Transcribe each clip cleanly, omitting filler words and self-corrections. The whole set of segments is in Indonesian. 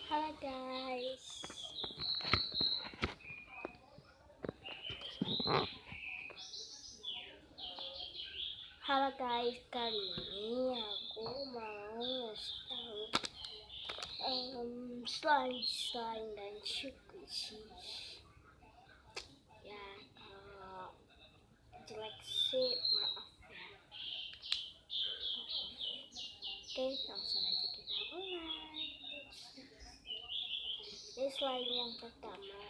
Halo guys. Halo guys, kali ini aku mau ngasih tahu slime dan squishy. Ya, kalau jelek sih maaf ya. Oke, langsung aja kita mulai. Ini slime yang pertama.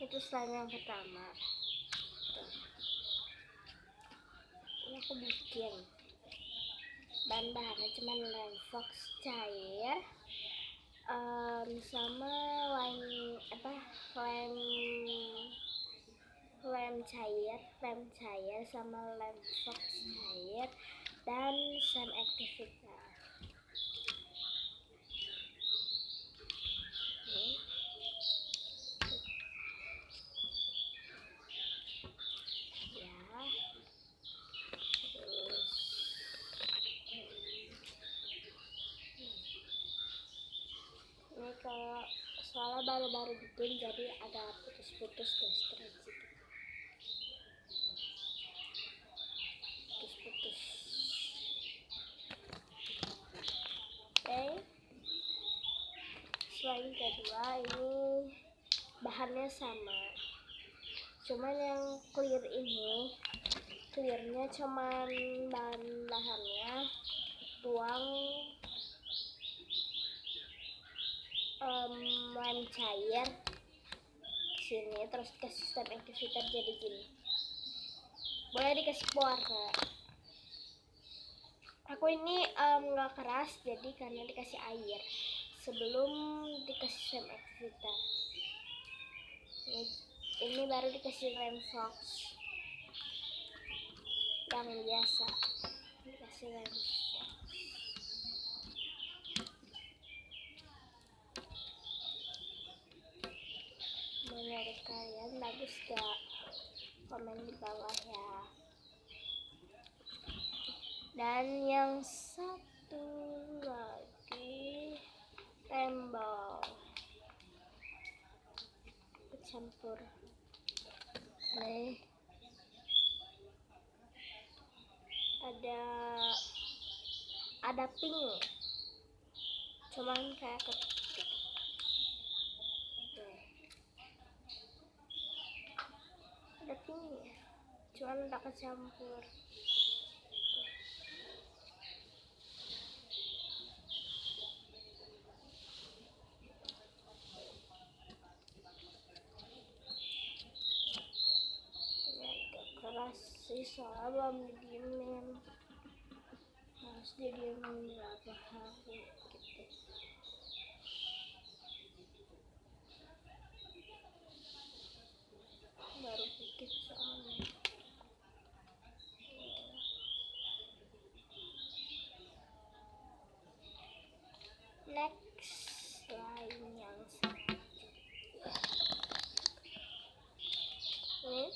Itu slime yang pertama. Tuh. Ini aku bikin. Bahan-bahannya cuma lem fox cair, sama lem cair sama lem fox cair dan slime activator. Ini kalau soalnya baru-baru bikin jadi agak putus-putus guys, putus-putus. Oke, slime kedua ini bahannya sama, cuman yang clearnya cuman bahannya tuang lem cair sini, terus kasih slime activator jadi gini. Boleh dikasih pewarna. Aku ini nggak keras jadi karena dikasih air sebelum dikasih slime activator. Ini baru dikasih lem fox yang biasa, dikasih lem fox. Menurut kalian bagus gak? Komen di bawah ya. Dan yang satu lagi rainbow campur nih, ada pink, cuman kayak ketik. Ada pink ya, cuman udah kecampur. Keras sih soalnya belum didiemin, harus didiemin berapa hari gitu. Baru bikin soalnya. Next slime yang selanjutnya ini.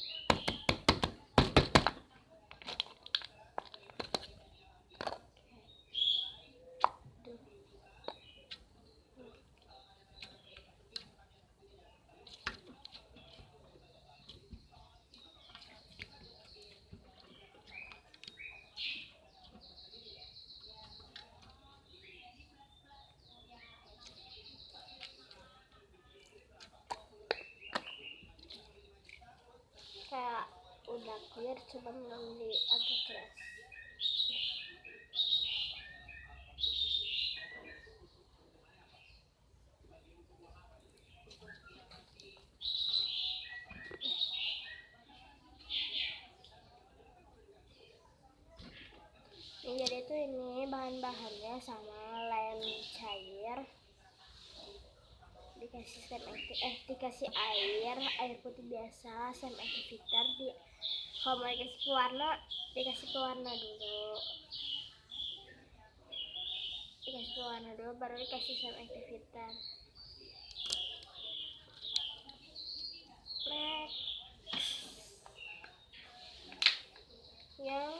Kayak udah clear cuman nanti agak keras. Jadi tuh ini bahan-bahannya sama lem cair, dikasih air putih biasa, slime activator. Kalau mau dikasih pewarna dulu, baru dikasih slime activator. Next, yang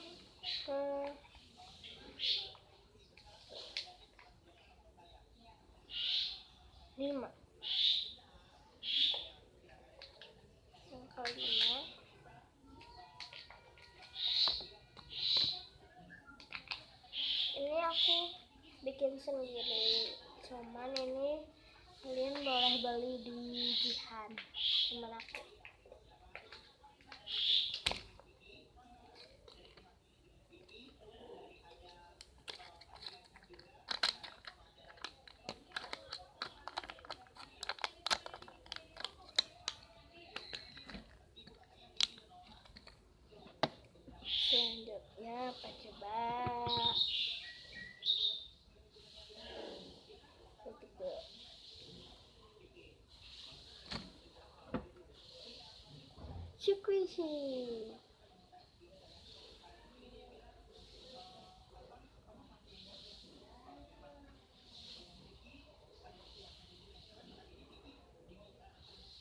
aku bikin sendiri, cuman ini kalian boleh beli di Jihan teman aku. Selanjutnya apa coba? Squishy.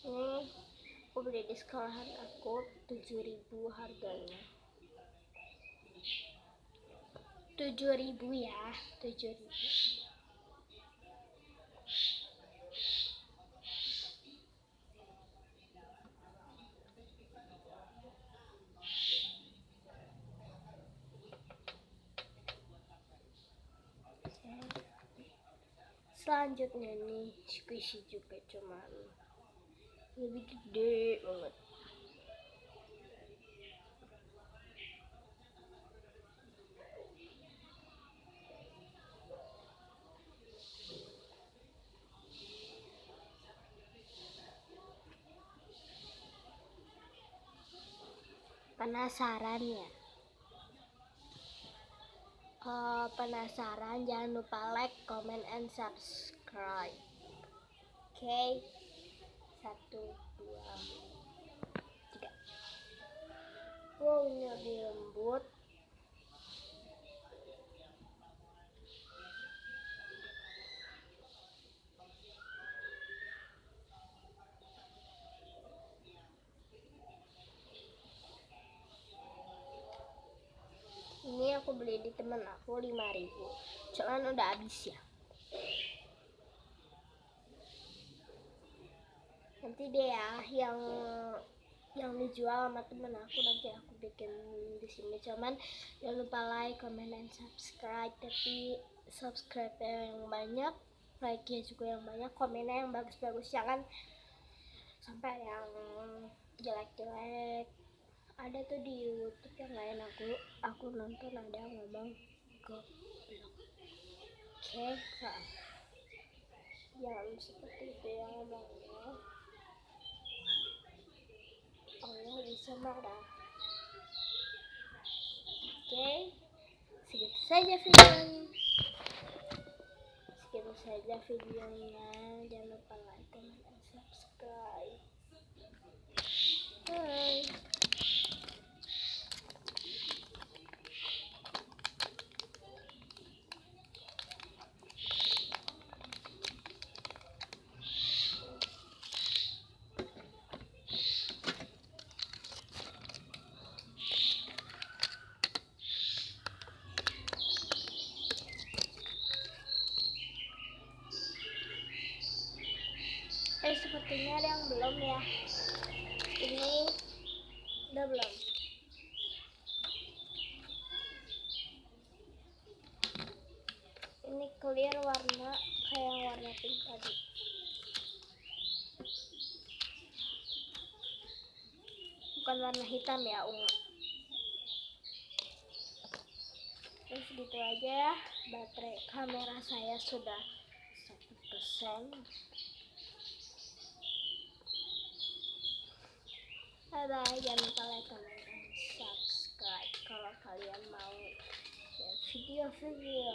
Ini aku beli di sekolahan aku 7.000 harganya. 7.000 ya, 7.000. Selanjutnya nih squishy juga, cuman lebih gede banget. Penasaran ya? Penasaran, jangan lupa like, comment, and subscribe. Oke, 1, 2, 3. Wow, ini lebih lembut. Ini aku beli di temen aku 5.000, cuman udah habis ya. Nanti deh ya yang dijual sama temen aku, nanti aku bikin di sini. Cuman jangan lupa like, comment, dan subscribe. Tapi subscribe yang banyak, like-nya juga yang banyak, komennya yang bagus-bagus, jangan sampai yang jelek-jelek. Ada tuh di YouTube yang lain aku nonton, ada ngomong goblok. Oke, jangan seperti itu ya ngomongnya. Allah bisa marah. Oke, segitu saja videonya. Jangan lupa like, comment, dan subscribe. Bye. Sepertinya ada yang belum ya. Ini udah belum. Ini clear warna kayak yang warna pink tadi. Bukan warna hitam ya, ungu. Terus gitu aja ya. Baterai kamera saya sudah 1%. Bye bye, jangan lupa like, comment, dan subscribe kalau kalian mau video-video